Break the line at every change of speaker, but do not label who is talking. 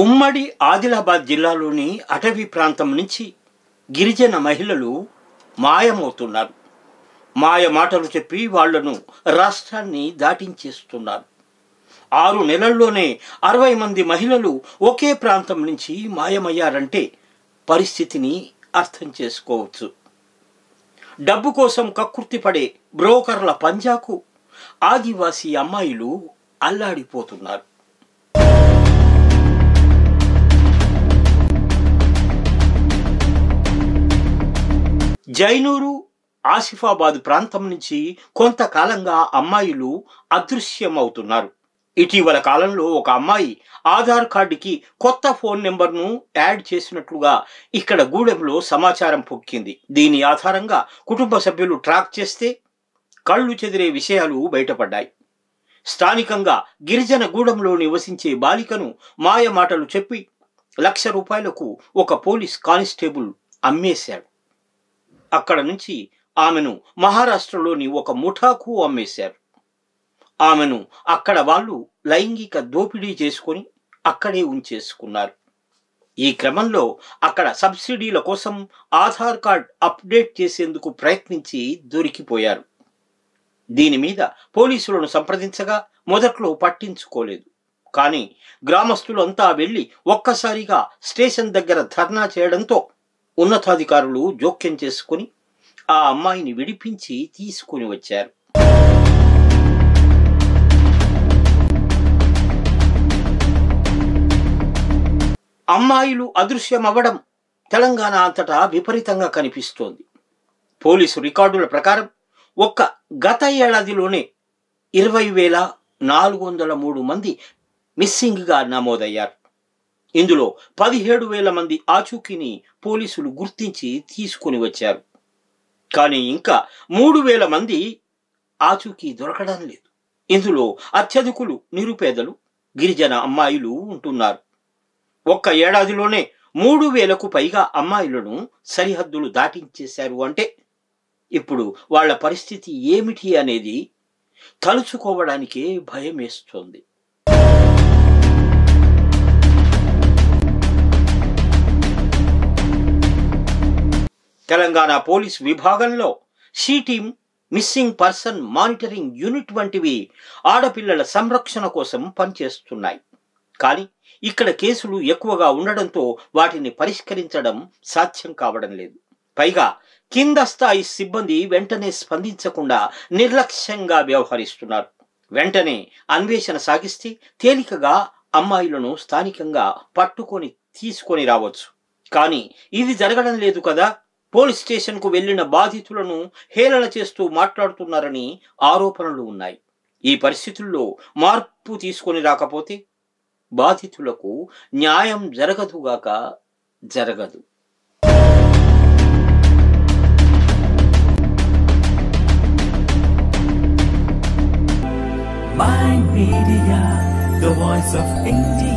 ఉమ్మడి ఆదిలాబాద్ జిల్లాలోని అటవీ ప్రాంతం నుంచి గిరిజన మహిళలు మాయమవుతున్నారు. మాయ మాటలు చెప్పి వాళ్లను రాష్ట్రాన్ని దాటించేస్తున్నారు. 6 నెలల్లోనే 60 మంది మహిళలు ఒకే ప్రాంతం నుంచి మాయమయ్యారంటే పరిస్థితిని అర్థం చేసుకోవచ్చు. డబ్బు కోసం కక్కుర్తిపడే బ్రోకర్ల పంజాకు ఆదివాసీ అమ్మాయిలు అల్లాడిపోతున్నారు. జైనూరు, ఆసిఫాబాద్ ప్రాంతం నుంచి కొంతకాలంగా అమ్మాయిలు అదృశ్యమవుతున్నారు. ఇటీవల కాలంలో ఒక అమ్మాయి ఆధార్ కార్డుకి కొత్త ఫోన్ నెంబర్ను యాడ్ చేసినట్లుగా ఇక్కడ గూడెంలో సమాచారం పొక్కింది. దీని ఆధారంగా కుటుంబ సభ్యులు ట్రాక్ చేస్తే కళ్ళు చెదిరే విషయాలు బయటపడ్డాయి. స్థానికంగా గిరిజన గూడెంలో నివసించే బాలికను మాయ మాటలు చెప్పి ₹1,00,000 ఒక పోలీస్ కానిస్టేబుల్ అమ్మేశాడు. అక్కడ నుంచి ఆమెను మహారాష్ట్రలోని ఒక ముఠాకు అమ్మేశారు. ఆమెను అక్కడ వాళ్ళు లైంగిక దోపిడీ చేసుకొని అక్కడే ఉంచేసుకున్నారు. ఈ క్రమంలో అక్కడ సబ్సిడీల కోసం ఆధార్ కార్డ్ అప్డేట్ చేసేందుకు ప్రయత్నించి దొరికిపోయారు. దీని మీద పోలీసులను సంప్రదించగా మొదట్లో పట్టించుకోలేదు. కానీ గ్రామస్తులంతా వెళ్లి ఒక్కసారిగా స్టేషన్ దగ్గర ధర్నా చేయడంతో ఉన్నతాధికారులు జోక్యం చేసుకుని ఆ అమ్మాయిని విడిపించి తీసుకుని వచ్చారు. అమ్మాయిలు అదృశ్యమవ్వడం తెలంగాణ అంతటా విపరీతంగా కనిపిస్తోంది. పోలీసు రికార్డుల ప్రకారం గత ఏడాదిలోనే 20,403 మంది మిస్సింగ్గా నమోదయ్యారు. ఇందులో 17,000 మంది ఆచూకీని పోలీసులు గుర్తించి తీసుకుని వచ్చారు. కానీ ఇంకా 3,000 మంది ఆచూకీ దొరకడం లేదు. ఇందులో అత్యధికులు నిరుపేదలు, గిరిజన అమ్మాయిలు ఉంటున్నారు. ఒక్క ఏడాదిలోనే 3,000కు పైగా అమ్మాయిలను సరిహద్దులు దాటించేశారు. అంటే ఇప్పుడు వాళ్ల పరిస్థితి ఏమిటి అనేది తలుచుకోవడానికే భయం వేస్తోంది. తెలంగాణ పోలీస్ విభాగంలో she team, missing person monitoring unit వంటివి ఆడపిల్లల సంరక్షణ కోసం పనిచేస్తున్నాయి. కానీ ఇక్కడ కేసులు ఎక్కువగా ఉండడంతో వాటిని పరిష్కరించడం సాధ్యం కావడం లేదు. పైగా కింద స్థాయి సిబ్బంది వెంటనే స్పందించకుండా నిర్లక్ష్యంగా వ్యవహరిస్తున్నారు. వెంటనే అన్వేషణ సాగిస్తే తేలికగా అమ్మాయిలను స్థానికంగా పట్టుకొని తీసుకొని రావచ్చు. కానీ ఇది జరగడం లేదు కదా. పోలీస్ స్టేషన్కు వెళ్లిన బాధితులను హేళన చేస్తూ మాట్లాడుతున్నారని ఆరోపణలు ఉన్నాయి. ఈ పరిస్థితుల్లో మార్పు తీసుకొని రాకపోతే బాధితులకు న్యాయం జరగదుగాక జరగదు.
Mind Media, the voice of India.